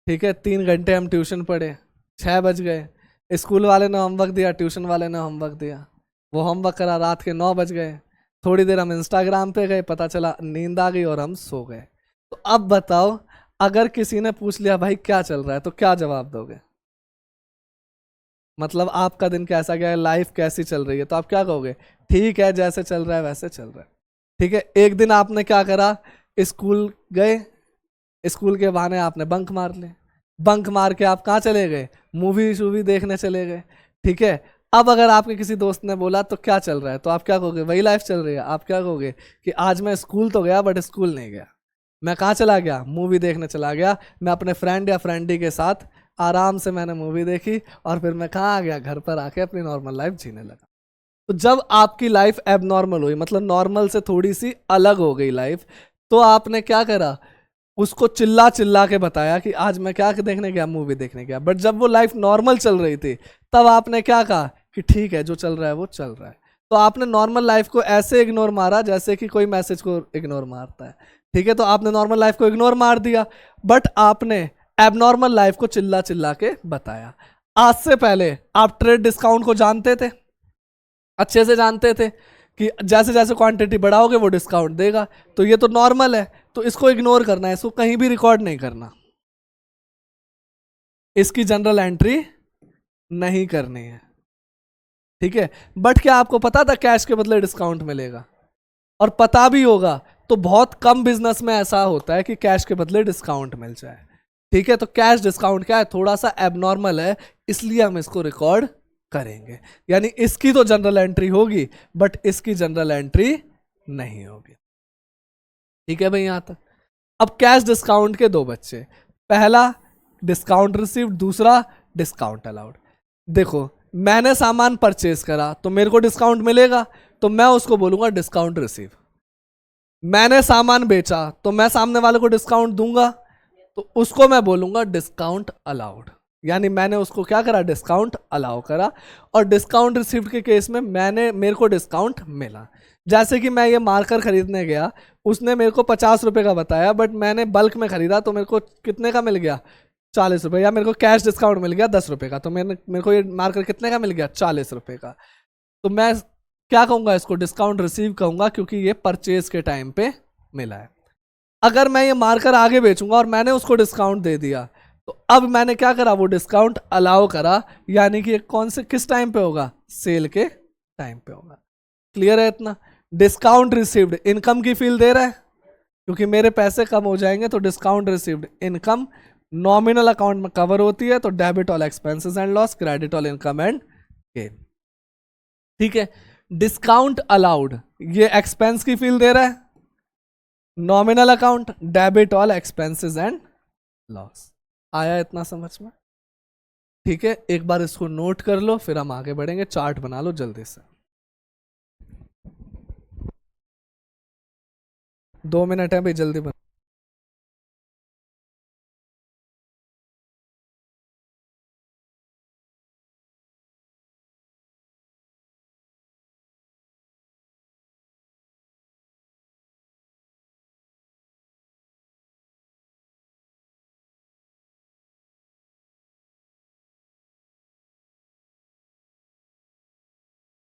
ठीक है, 3 घंटे हम ट्यूशन पढ़े, 6 बज गए, स्कूल वाले ने होमवर्क दिया, ट्यूशन वाले ने होमवर्क दिया, वो होमवर्क करा, रात के 9 बज गए। थोड़ी देर हम इंस्टाग्राम पे गए, पता चला नींद आ गई और हम सो गए। तो अब बताओ, अगर किसी ने पूछ लिया भाई क्या चल रहा है, तो क्या जवाब दोगे? मतलब आपका दिन कैसा गया है, लाइफ कैसी चल रही है, तो आप क्या कहोगे? ठीक है, जैसे चल रहा है वैसे चल रहा है। ठीक है, एक दिन आपने क्या करा, स्कूल गए, स्कूल के बहाने आपने बंक मार ले, बंक मार के आप कहाँ चले गए? मूवी शूवी देखने चले गए। ठीक है। अब अगर आपके किसी दोस्त ने बोला तो क्या चल रहा है, तो आप क्या कहोगे? वही लाइफ चल रही है। आप क्या कहोगे कि आज मैं स्कूल तो गया बट स्कूल नहीं गया, मैं कहाँ चला गया? मूवी देखने चला गया, मैं अपने फ्रेंड या फ्रेंडी के साथ आराम से मैंने मूवी देखी और फिर मैं कहाँ आ गया? घर पर आके अपनी नॉर्मल लाइफ जीने लगा। तो जब आपकी लाइफ एब नॉर्मल हुई, मतलब नॉर्मल से थोड़ी सी अलग हो गई लाइफ, तो आपने क्या करा? उसको चिल्ला चिल्ला के बताया कि आज मैं क्या देखने गया? मूवी देखने गया। बट जब वो लाइफ नॉर्मल चल रही थी, तब आपने क्या कहा कि ठीक है जो चल रहा है वो चल रहा है। तो आपने नॉर्मल लाइफ को ऐसे इग्नोर मारा जैसे कि कोई मैसेज को इग्नोर मारता है। ठीक है, तो आपने नॉर्मल लाइफ को इग्नोर मार दिया, बट आपने एबनॉर्मल लाइफ को चिल्ला चिल्ला के बताया। आज से पहले आप ट्रेड डिस्काउंट को जानते थे, अच्छे से जानते थे कि जैसे जैसे क्वांटिटी बढ़ाओगे वो डिस्काउंट देगा। तो ये तो नॉर्मल है, तो इसको इग्नोर करना है, इसको कहीं भी रिकॉर्ड नहीं करना, इसकी जनरल एंट्री नहीं करनी है। ठीक है। बट क्या आपको पता था कैश के बदले डिस्काउंट मिलेगा? और पता भी होगा तो बहुत कम बिजनेस में ऐसा होता है कि कैश के बदले डिस्काउंट मिल जाए। ठीक है, तो कैश डिस्काउंट क्या है? थोड़ा सा एबनॉर्मल है, इसलिए हम इसको रिकॉर्ड करेंगे। यानी इसकी तो जनरल एंट्री होगी बट इसकी जनरल एंट्री नहीं होगी। ठीक है भाई यहां तक? अब कैश डिस्काउंट के दो बच्चे, पहला डिस्काउंट रिसीव्ड, दूसरा डिस्काउंट अलाउड। देखो, मैंने सामान परचेज करा तो मेरे को डिस्काउंट मिलेगा, तो मैं उसको बोलूंगा डिस्काउंट रिसीव। मैंने सामान बेचा तो मैं सामने वाले को डिस्काउंट दूंगा, तो उसको मैं बोलूंगा डिस्काउंट अलाउड। यानी मैंने उसको क्या करा? डिस्काउंट अलाउ करा। और डिस्काउंट रिसीव्ड के केस में मेरे को डिस्काउंट मिला। जैसे कि मैं ये मार्कर खरीदने गया, उसने मेरे को 50 रुपए का बताया, बट मैंने बल्क में खरीदा तो मेरे को कितने का मिल गया? 40 रुपए। या मेरे को कैश डिस्काउंट मिल गया 10 रुपए का, तो मेरे को ये मार्कर कितने का मिल गया? 40 रुपए का। तो मैं क्या कहूंगा? इसको डिस्काउंट रिसीव कहूंगा, क्योंकि ये परचेज के टाइम पे मिला है। अगर मैं ये मार्कर आगे बेचूंगा और मैंने उसको डिस्काउंट दे दिया, तो अब मैंने क्या करा? वो डिस्काउंट अलाउ करा। यानी कि कौन से किस टाइम पे होगा? सेल के टाइम पे होगा। क्लियर है इतना? डिस्काउंट रिसीव्ड इनकम की फील दे रहा है, क्योंकि मेरे पैसे कम हो जाएंगे, तो discount received income nominal account में कवर होती है, तो debit all expenses and loss, credit all income and gain. ठीक है। डिस्काउंट अलाउड ये एक्सपेंस की फील दे रहा है, nominal account, debit all expenses and loss. आया इतना समझ में? ठीक है, एक बार इसको नोट कर लो, फिर हम आगे बढ़ेंगे। चार्ट बना लो जल्दी से, 2 मिनट है भाई, जल्दी बना।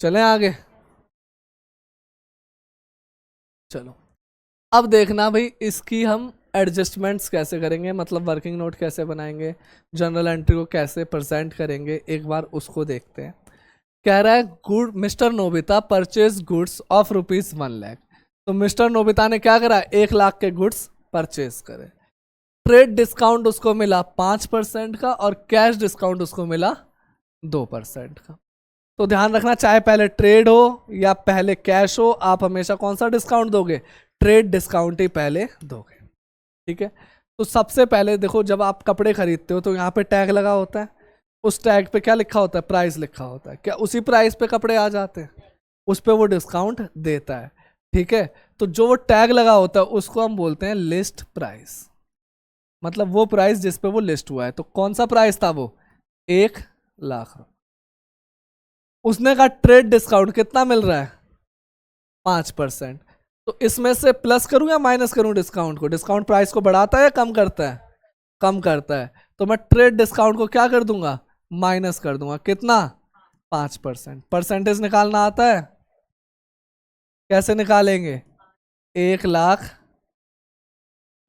चलें आगे। चलो अब देखना भाई इसकी हम एडजस्टमेंट्स कैसे करेंगे, मतलब वर्किंग नोट कैसे बनाएंगे, जनरल एंट्री को कैसे प्रेजेंट करेंगे, एक बार उसको देखते हैं। कह रहा है good mister Nobita purchase goods of ₹1,00,000। तो मिस्टर नोबिता ने क्या करा, 1,00,000 के गुड्स परचेज करे। ट्रेड डिस्काउंट उसको मिला 5% का और कैश डिस्काउंट उसको मिला 2% का। तो ध्यान रखना, चाहे पहले ट्रेड हो या पहले कैश हो, आप हमेशा कौन सा डिस्काउंट दोगे, ट्रेड डिस्काउंट ही पहले दोगे। ठीक है, तो सबसे पहले देखो, जब आप कपड़े खरीदते हो तो यहाँ पे टैग लगा होता है, उस टैग पे क्या लिखा होता है, प्राइस लिखा होता है। क्या उसी प्राइस पे कपड़े आ जाते हैं, उस पे वो डिस्काउंट देता है। ठीक है, तो जो वो टैग लगा होता है उसको हम बोलते हैं लिस्ट प्राइस, मतलब वो प्राइस जिस पे वो लिस्ट हुआ है। तो कौन सा प्राइस था वो, 1,00,000। उसने कहा ट्रेड डिस्काउंट कितना मिल रहा है, 5%। तो इसमें से प्लस करूं या माइनस करूं डिस्काउंट को, डिस्काउंट प्राइस को बढ़ाता है या कम करता है, कम करता है। तो मैं ट्रेड डिस्काउंट को क्या कर दूंगा, माइनस कर दूंगा। कितना, 5%। परसेंटेज निकालना आता है, कैसे निकालेंगे, 1,00,000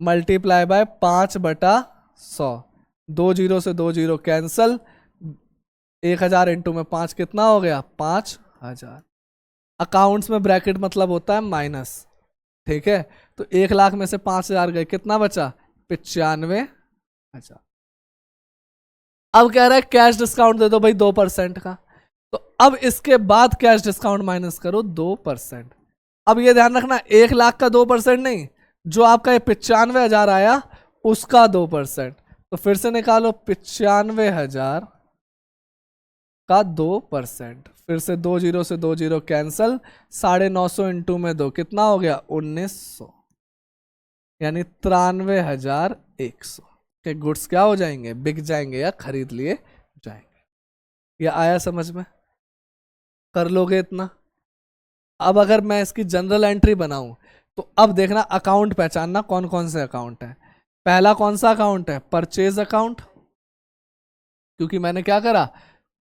मल्टीप्लाई बाय 5/100, 2 जीरो से 2 जीरो कैंसल, 1,000 इंटू में 5 कितना हो गया, 5,000। अकाउंट्स में ब्रैकेट मतलब होता है माइनस। ठीक है, तो 1,00,000 में से 5,000 गए, कितना बचा, 95,000। अब कह रहा है कैश डिस्काउंट दे दो भाई 2% का। तो अब इसके बाद कैश डिस्काउंट माइनस करो 2%। अब ये ध्यान रखना, 1,00,000 का 2% नहीं, जो आपका ये 95,000 आया उसका 2%। तो फिर से निकालो, 95,000 का 2%, फिर से 2 जीरो से 2 जीरो कैंसल, 950 इंटू में 2 कितना हो गया, 1,900, यानी 93,100 के गुड्स क्या हो जाएंगे, बिक जाएंगे या खरीद लिए जाएंगे। ये आया समझ में, कर लोगे इतना। अब अगर मैं इसकी जनरल एंट्री बनाऊं तो अब देखना, अकाउंट पहचानना कौन कौन से अकाउंट है। पहला कौन सा अकाउंट है, परचेज अकाउंट, क्योंकि मैंने क्या करा,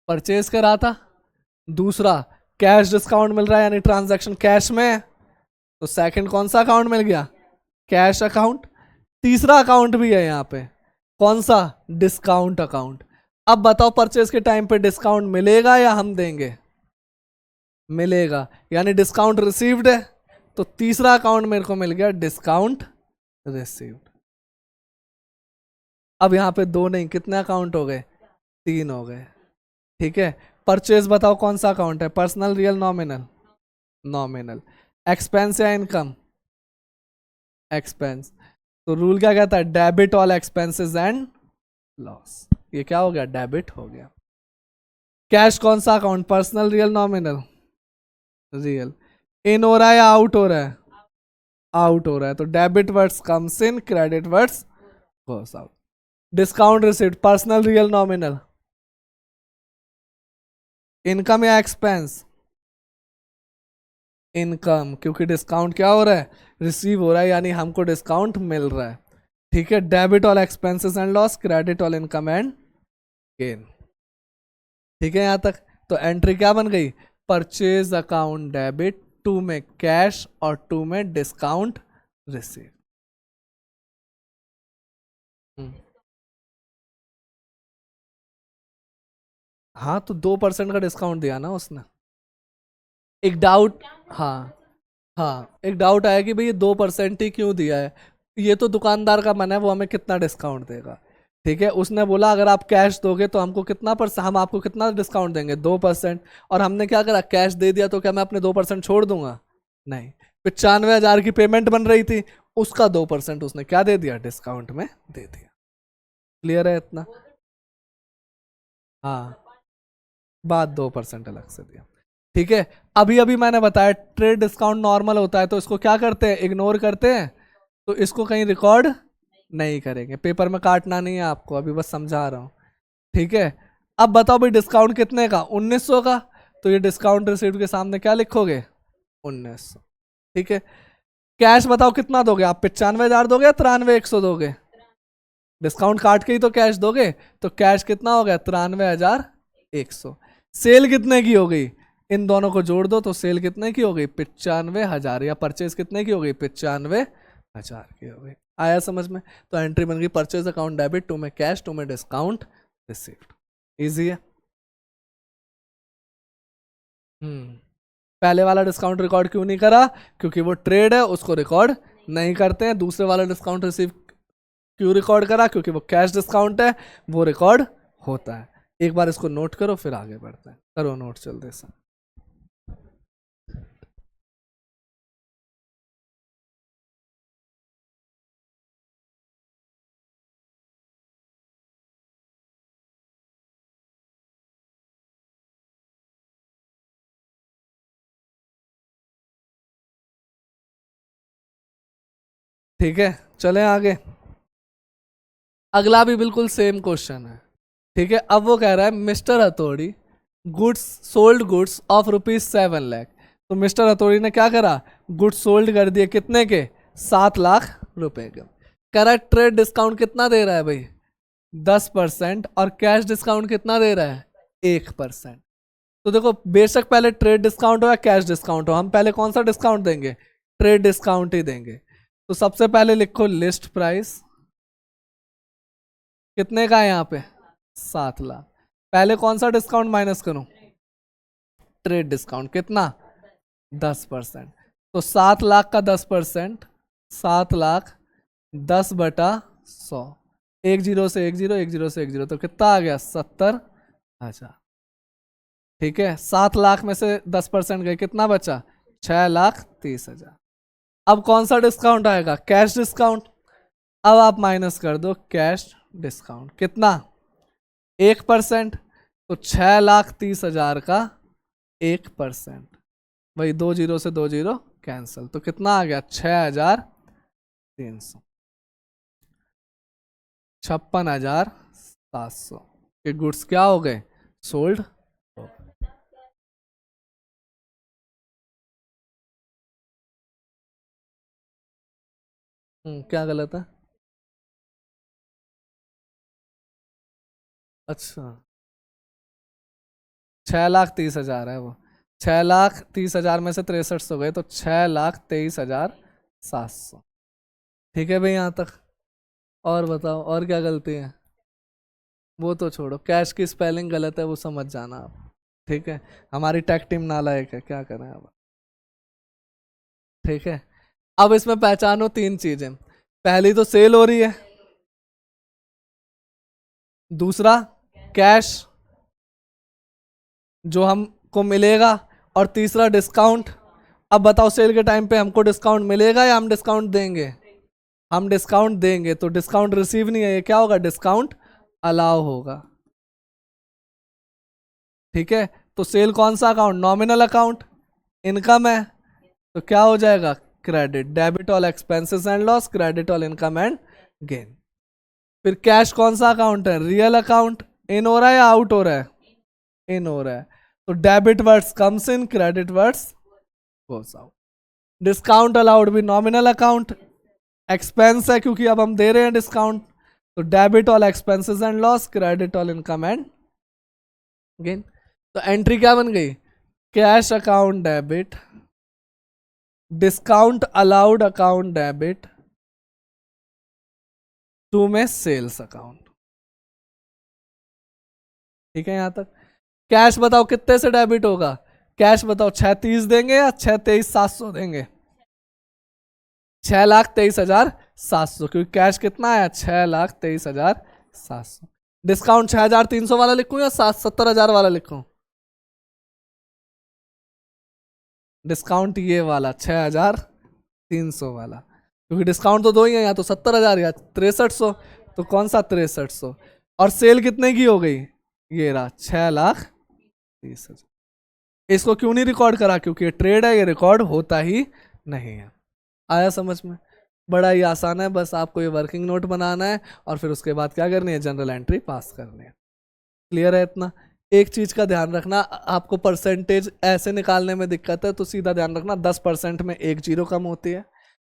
परचेज करा था। दूसरा कैश डिस्काउंट मिल रहा है, यानी ट्रांजैक्शन कैश में है, तो सेकंड कौन सा अकाउंट मिल गया, कैश अकाउंट। तीसरा अकाउंट भी है यहाँ पे, कौन सा, डिस्काउंट अकाउंट। अब बताओ परचेज के टाइम पे डिस्काउंट मिलेगा या हम देंगे, मिलेगा, यानी डिस्काउंट रिसीव्ड है। तो तीसरा अकाउंट मेरे को मिल गया डिस्काउंट रिसीव्ड। अब यहाँ पे 2 नहीं, कितने अकाउंट हो गए, 3 हो गए। ठीक है, परचेज बताओ कौन सा अकाउंट है, personal, real, nominal, nominal. Expense या इनकम, एक्सपेंस। तो रूल क्या कहता है, debit all expenses and loss. ये क्या हो गया, डेबिट हो गया। कैश कौन सा account, personal, real, nominal, real. इन हो रहा है या आउट हो रहा है, आउट हो रहा है, तो debit words comes in, credit words goes out. Discount received, personal, real, nominal, income या एक्सपेंस, इनकम, क्योंकि डिस्काउंट क्या हो रहा है, रिसीव हो रहा है, यानी हमको डिस्काउंट मिल रहा है। ठीक है, debit all expenses and loss, credit all income and gain. ठीक है यहां तक। तो एंट्री क्या बन गई, परचेज अकाउंट डेबिट, 2 में कैश और 2 में डिस्काउंट रिसीव। हाँ, तो 2% का डिस्काउंट दिया ना उसने। एक डाउट, हाँ हाँ, एक डाउट आया कि भाई ये 2% ही क्यों दिया है, ये तो दुकानदार का मन है, वो हमें कितना डिस्काउंट देगा। ठीक है, उसने बोला अगर आप कैश दोगे तो हमको कितना परसेंट, हम आपको कितना डिस्काउंट देंगे, 2%। और हमने क्या करा, कैश दे दिया, तो क्या मैं अपने 2% छोड़ दूंगा, नहीं। 95,000 की पेमेंट बन रही थी, उसका 2% उसने क्या दे दिया, डिस्काउंट में दे दिया। क्लियर है इतना, हाँ, बाद 2% अलग से दिया। ठीक है, अभी अभी मैंने बताया ट्रेड डिस्काउंट नॉर्मल होता है, तो इसको क्या करते हैं, इग्नोर करते हैं, तो इसको कहीं रिकॉर्ड नहीं करेंगे, पेपर में काटना नहीं है आपको, अभी बस समझा रहा हूँ। ठीक है, अब बताओ भाई डिस्काउंट कितने का, 1,900 का, तो ये डिस्काउंट रिसीव्ड के सामने क्या लिखोगे, 1,900। ठीक है, कैश बताओ कितना दोगे आप, 95,000 दोगे या 93,100 दोगे, डिस्काउंट काट के ही तो कैश दोगे, तो कैश कितना हो गया, 93,100। सेल कितने की हो गई, इन दोनों को जोड़ दो तो सेल कितने की हो गई, 95,000, या परचेज कितने की हो गई, 95,000 की हो गई। आया समझ में? तो एंट्री बन गई परचेज अकाउंट डेबिट, टू में कैश, टू में डिस्काउंट रिसीव्ड। इजी है। पहले वाला डिस्काउंट रिकॉर्ड क्यों नहीं करा, क्योंकि वो ट्रेड है, उसको रिकॉर्ड नहीं करते हैं। दूसरे वाला डिस्काउंट रिसीव क्यों रिकॉर्ड करा, क्योंकि वो कैश डिस्काउंट है, वो रिकॉर्ड होता है। एक बार इसको नोट करो फिर आगे बढ़ते हैं। करो नोट जल्दी से। ठीक है, चले आगे। अगला भी बिल्कुल सेम क्वेश्चन है। ठीक है, अब वो कह रहा है मिस्टर हथौड़ी goods sold goods of ₹7 lakh. तो मिस्टर हथौड़ी ने क्या करा, गुड्स सोल्ड कर दिए कितने के, 7 लाख रुपए के। कह रहा है ट्रेड डिस्काउंट कितना दे रहा है भाई, 10%, और कैश डिस्काउंट कितना दे रहा है, 1%। तो देखो बेशक पहले ट्रेड डिस्काउंट हो या कैश डिस्काउंट हो, हम पहले कौन सा डिस्काउंट देंगे, ट्रेड डिस्काउंट ही देंगे। तो सबसे पहले लिखो लिस्ट प्राइस कितने का है यहाँ पे, 7 लाख। पहले कौन सा डिस्काउंट माइनस करूं, ट्रेड डिस्काउंट, कितना, 10%। तो 7 लाख का 10%, 7 लाख 10/100, 10 से 10, 10 से 10, तो कितना आ गया, 70,000। ठीक है, 7 लाख में से 10% गए, कितना बचा, 6,30,000। अब कौन सा डिस्काउंट आएगा, कैश डिस्काउंट। अब आप माइनस कर दो कैश डिस्काउंट, कितना, 1%। तो 6,30,000 का 1%, वही 20 से 20 कैंसिल, तो कितना आ गया, 6,300, 56,700 के गुड्स क्या हो गए, सोल्ड। क्या गलत है, अच्छा 6,30,000 है वो, 6,30,000 में से 6300 गए, तो 6,23,700। ठीक है भाई यहाँ तक। और बताओ और क्या गलती है, वो तो छोड़ो, कैश की स्पेलिंग गलत है वो समझ जाना आप। ठीक है, हमारी टेक टीम नालायक है, क्या करें अब। ठीक है, अब इसमें पहचानो 3 चीजें। पहली तो सेल हो रही है, दूसरा कैश जो हमको मिलेगा, और तीसरा डिस्काउंट। अब बताओ सेल के टाइम पे हमको डिस्काउंट मिलेगा या हम डिस्काउंट देंगे, हम डिस्काउंट देंगे। तो डिस्काउंट रिसीव नहीं है, ये क्या होगा, डिस्काउंट अलाउ होगा। ठीक है, तो सेल कौन सा अकाउंट, नॉमिनल अकाउंट, इनकम है, तो क्या हो जाएगा, credit, debit all expenses and loss, credit all income and gain. फिर कैश कौन सा अकाउंट है, रियल अकाउंट, इन हो रहा है या आउट हो रहा है, इन हो रहा है, तो debit words comes in, credit words goes out. Discount allowed भी नॉमिनल अकाउंट, एक्सपेंस है क्योंकि अब हम दे रहे हैं डिस्काउंट, तो debit all expenses and loss, credit all income and gain. तो एंट्री क्या बन गई, cash account debit, discount allowed account debit, to में सेल्स अकाउंट। ठीक है यहाँ तक। कैश बताओ कितने से डेबिट होगा, कैश बताओ 6,30 देंगे या 6,23,700 देंगे, 6,23,700, क्योंकि कैश कितना आया, 6,23,700। डिस्काउंट 6,300 वाला लिखूं या 70,000 वाला लिखूं, डिस्काउंट ये वाला 6,300 वाला, क्योंकि डिस्काउंट तो दो ही है, या तो 70,000 या 6300, तो कौन सा 6300। और सेल कितने की हो गई, ये रहा 6,30,000। इसको क्यों नहीं रिकॉर्ड करा, क्योंकि ये ट्रेड है, ये रिकॉर्ड होता ही नहीं है। आया समझ में, बड़ा ही आसान है, बस आपको ये वर्किंग नोट बनाना है और फिर उसके बाद क्या करनी है, जनरल एंट्री पास करनी है। क्लियर है इतना। एक चीज का ध्यान रखना, आपको परसेंटेज ऐसे निकालने में दिक्कत है तो सीधा ध्यान रखना, 10% में 1 जीरो कम होती है,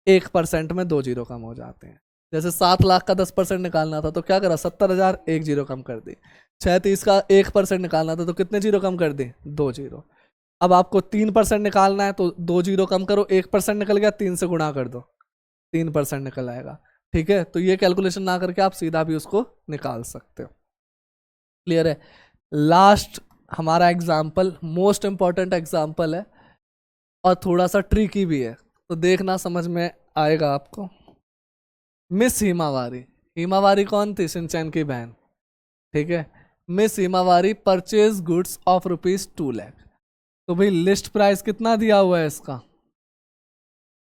1% में 2 जीरो कम हो जाते हैं। जैसे 7 लाख का 10% निकालना था तो क्या करा, 70,000, 1 जीरो कम कर दी। 6,30 का 1% निकालना था तो कितने जीरो कम कर दी, 2 जीरो। अब आपको 3% निकालना है तो 2 जीरो कम करो, 1% निकल गया, 3 से गुणा कर दो, 3% निकल आएगा। ठीक है, तो ये कैलकुलेशन ना करके आप सीधा भी उसको निकाल सकते हो। क्लियर है। लास्ट हमारा एग्जाम्पल मोस्ट इंपॉर्टेंट एग्जाम्पल है और थोड़ा सा ट्रिकी भी है, तो देखना समझ में आएगा आपको। मिस हिमावारी, हिमावारी कौन थी? सिंचैन की बहन। ठीक है, miss Himawari purchase goods of ₹2 lakh. तो भाई लिस्ट प्राइस कितना दिया हुआ है इसका?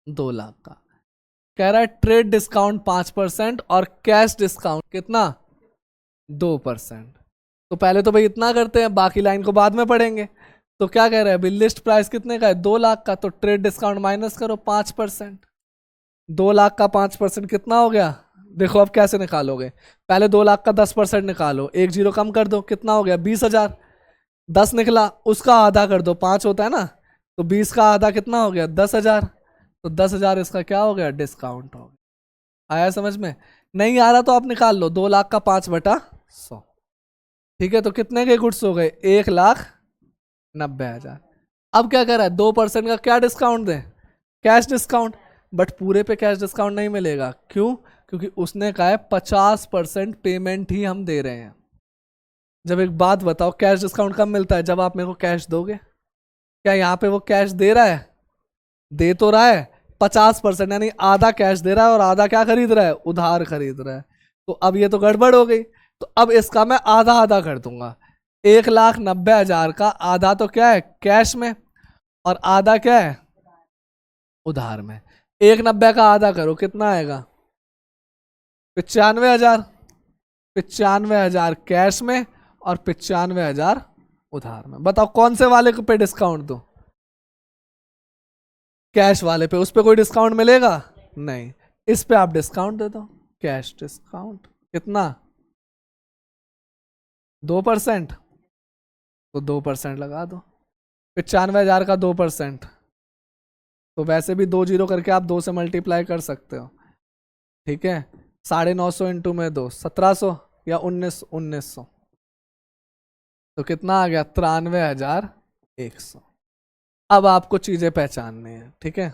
2 लाख का। कह रहा है ट्रेड डिस्काउंट 5% और कैश डिस्काउंट कितना? 2%। तो पहले तो भाई इतना करते हैं, बाकी लाइन को बाद में पढ़ेंगे। तो क्या कह रहा है भाई, लिस्ट प्राइस कितने का है? 2 लाख का। तो ट्रेड डिस्काउंट माइनस करो 5%। 2 लाख का 5% कितना हो गया? देखो अब कैसे निकालोगे, पहले 2 लाख का 10% निकालो, 1 जीरो कम कर दो, कितना हो गया? 20,000। 10 निकला, उसका आधा कर दो, 5 होता है ना, तो 20 का आधा कितना हो गया? 10,000। तो 10,000 इसका क्या हो गया? डिस्काउंट हो गया। आया समझ में? नहीं आ रहा तो आप निकाल लो, 2 लाख का 5/100। ठीक है, तो कितने के गुड्स हो गए? 1,90,000। अब क्या कर रहा है? 2% का क्या discount they? Cash discount. But पूरे पे कैश डिस्काउंट नहीं मिलेगा, क्यों? क्योंकि उसने कहा है 50% पेमेंट ही हम दे रहे हैं। जब एक बात बताओ, कैश डिस्काउंट कब मिलता है? जब आप मेरे को कैश दोगे। क्या यहाँ पे वो कैश दे रहा है? दे तो रहा है 50%, यानी आधा कैश दे रहा है और आधा क्या खरीद रहा है? उधार खरीद रहा है। तो अब ये तो गड़बड़ हो गई। तो अब इसका मैं आधा आधा कर दूंगा। 1,90,000 का आधा तो क्या है? कैश में, और आधा क्या है? उधार में। 1,90 का आधा करो, कितना आएगा? 95,000। 95,000 कैश में और 95,000 उधार में। बताओ कौन से वाले पे डिस्काउंट दो? कैश वाले पे। उस पे कोई डिस्काउंट मिलेगा? नहीं। इस पे आप डिस्काउंट दे दो, कैश डिस्काउंट। कितना? 2%। तो 2% लगा दो। 95,000 का 2%, तो वैसे भी 2 जीरो करके आप 2 से मल्टीप्लाई कर सकते हो। ठीक है, 950 इंटू में 2, 1,700 या 1900। तो कितना आ गया? 93,100। अब आपको चीजें पहचाननी है। ठीक है,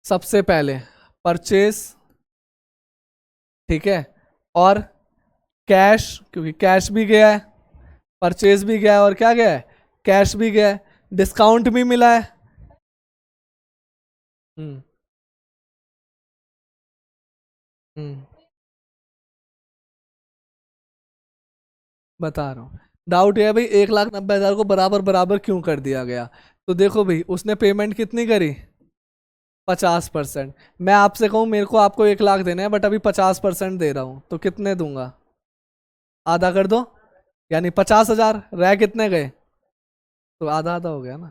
सबसे पहले परचेस। ठीक है, और कैश, क्योंकि कैश भी गया है, परचेज भी गया है, और क्या गया है? कैश भी गया है, डिस्काउंट भी मिला है। हम्म। हम्म। बता रहा हूँ। डाउट ये है भाई, 1,90,000 को बराबर बराबर क्यों कर दिया गया? तो देखो भाई, उसने पेमेंट कितनी करी? 50%। मैं आपसे कहूँ मेरे को आपको 1 लाख देने हैं, बट अभी 50% दे रहा हूँ, तो कितने दूंगा? आधा कर दो, यानी 50,000। रह कितने गए? तो आधा आधा हो गया ना।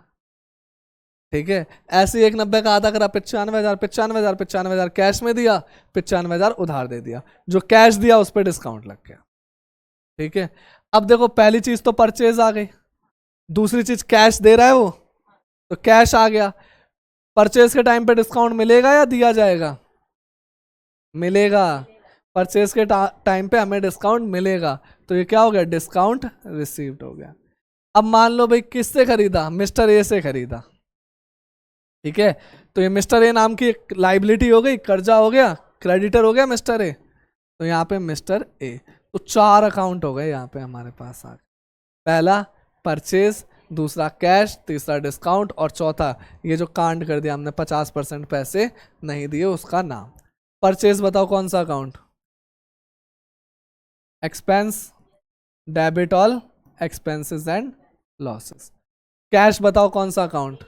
ठीक है, ऐसे ही 1,90 का आधा करा, 95,000, 95,000, 95,000 कैश में दिया, 95,000 उधार दे दिया। जो कैश दिया उस पर डिस्काउंट लग गया। ठीक है, अब देखो पहली चीज तो परचेज आ गई, दूसरी चीज कैश दे रहा है वो, तो कैश आ गया। परचेज के टाइम पे डिस्काउंट मिलेगा या दिया जाएगा? मिलेगा। परचेज के टाइम पे हमें डिस्काउंट मिलेगा, तो ये क्या हो गया? डिस्काउंट रिसीव्ड हो गया। अब मान लो भाई किससे खरीदा? मिस्टर ए से खरीदा। ठीक है, तो ये मिस्टर ए नाम की एक लाइबिलिटी हो गई, कर्जा हो गया, क्रेडिटर हो गया मिस्टर ए। तो यहाँ पे मिस्टर ए, तो 4 अकाउंट हो गए यहाँ पे हमारे पास। आ पहला परचेज, दूसरा कैश, तीसरा डिस्काउंट, और चौथा ये जो कांड कर दिया हमने 50% पैसे नहीं दिए उसका नाम। परचेज बताओ कौन सा account? Expense, debit all expenses and losses. Cash बताओ कौन सा अकाउंट?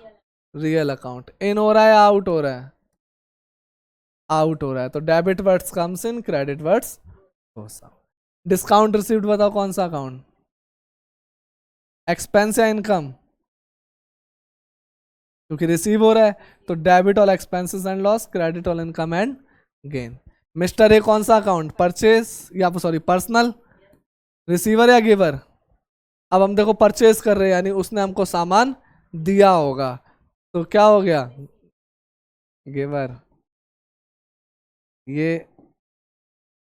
Real account. इन हो रहा है या आउट हो रहा है? आउट हो रहा है, तो debit words comes in, credit words goes out. Discount received बताओ कौन सा अकाउंट? एक्सपेंस या इनकम? क्योंकि रिसीव हो रहा है, तो debit all expenses and loss, credit all income and gain. Mister A कौन सा अकाउंट? परचेज या सॉरी पर्सनल, रिसीवर या गिवर? अब हम देखो परचेज कर रहे हैं, यानी उसने हमको सामान दिया होगा, तो क्या हो गया? गिवर। ये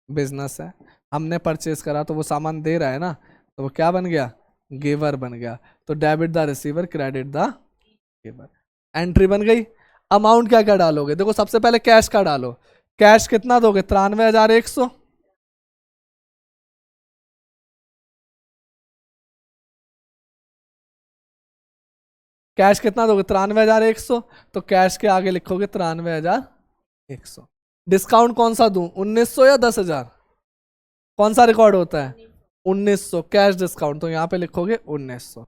बिजनेस है, हमने परचेज करा तो वो सामान दे रहा है ना, तो वो क्या बन गया? गिवर बन गया, तो debit the receiver, credit the giver. Entry बन गई। अमाउंट क्या क्या डालोगे, देखो सबसे पहले कैश का डालो। कैश कितना दोगे, 93,100। कैश कितना दोगे, 93,100। तो कैश के आगे लिखोगे 93,100। डिस्काउंट कौन सा दूं, 1,900 या 10,000, कौन सा रिकॉर्ड होता है, 1,900 कैश डिस्काउंट, तो यहाँ पे लिखोगे 1,900।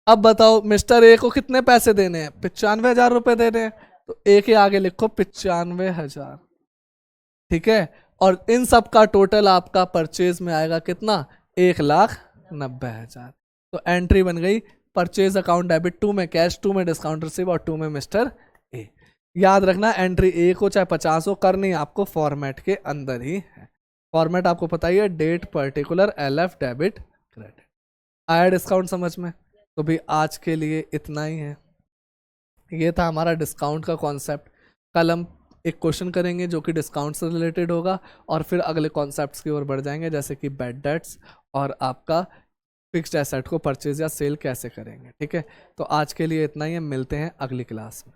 अब बताओ मिस्टर ए को कितने पैसे देने हैं, 95,000 रुपए देने हैं, तो ए के आगे लिखो 95,000। ठीक है, और इन सब का टोटल आपका परचेज में आएगा कितना, 1,90,000। तो एंट्री बन गई परचेज अकाउंट डेबिट, 2 में कैश, 2 में डिस्काउंट रिसीव और 2 में मिस्टर ए। याद रखना एंट्री ए को चाहे 50 हो करनी आपको फॉर्मेट के अंदर ही है। फॉर्मेट आपको पता ही है, date particular LF debit credit. आया डिस्काउंट समझ में। तो भी आज के लिए इतना ही है, ये था हमारा डिस्काउंट का कॉन्सेप्ट। कल हम एक क्वेश्चन करेंगे जो कि डिस्काउंट से रिलेटेड होगा, और फिर अगले कॉन्सेप्ट्स की ओर बढ़ जाएंगे, जैसे कि बैड डेट्स और आपका फिक्स्ड एसेट को परचेज या सेल कैसे करेंगे। ठीक है, तो आज के लिए इतना ही है, मिलते हैं अगली क्लास में।